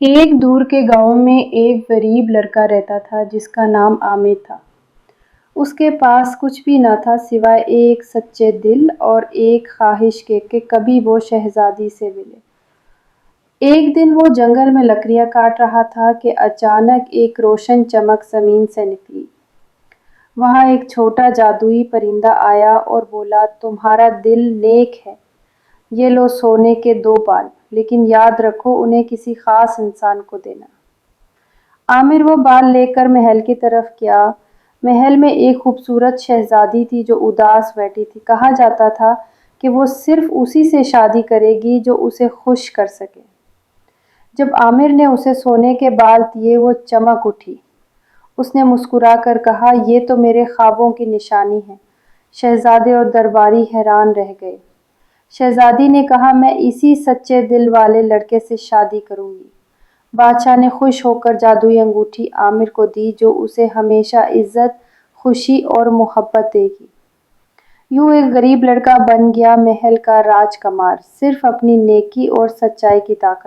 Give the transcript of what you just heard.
ایک دور کے گاؤں میں ایک غریب لڑکا رہتا تھا جس کا نام عامر تھا۔ اس کے پاس کچھ بھی نہ تھا سوائے ایک سچے دل اور ایک خواہش کے کہ کبھی وہ شہزادی سے ملے۔ ایک دن وہ جنگل میں لکڑیاں کاٹ رہا تھا کہ اچانک ایک روشن چمک زمین سے نکلی۔ وہاں ایک چھوٹا جادوئی پرندہ آیا اور بولا، تمہارا دل نیک ہے، یہ لو سونے کے 2 بال، لیکن یاد رکھو انہیں کسی خاص انسان کو دینا۔ عامر وہ بال لے کر محل کی طرف گیا۔ محل میں ایک خوبصورت شہزادی تھی جو اداس بیٹھی تھی۔ کہا جاتا تھا کہ وہ صرف اسی سے شادی کرے گی جو اسے خوش کر سکے۔ جب عامر نے اسے سونے کے بال دیے وہ چمک اٹھی۔ اس نے مسکرا کر کہا، یہ تو میرے خوابوں کی نشانی ہے۔ شہزادے اور درباری حیران رہ گئے۔ شہزادی نے کہا، میں اسی سچے دل والے لڑکے سے شادی کروں گی۔ بادشاہ نے خوش ہو کر جادوئی انگوٹھی عامر کو دی جو اسے ہمیشہ عزت، خوشی اور محبت دے گی۔ یوں ایک غریب لڑکا بن گیا محل کا راج کمار، صرف اپنی نیکی اور سچائی کی طاقت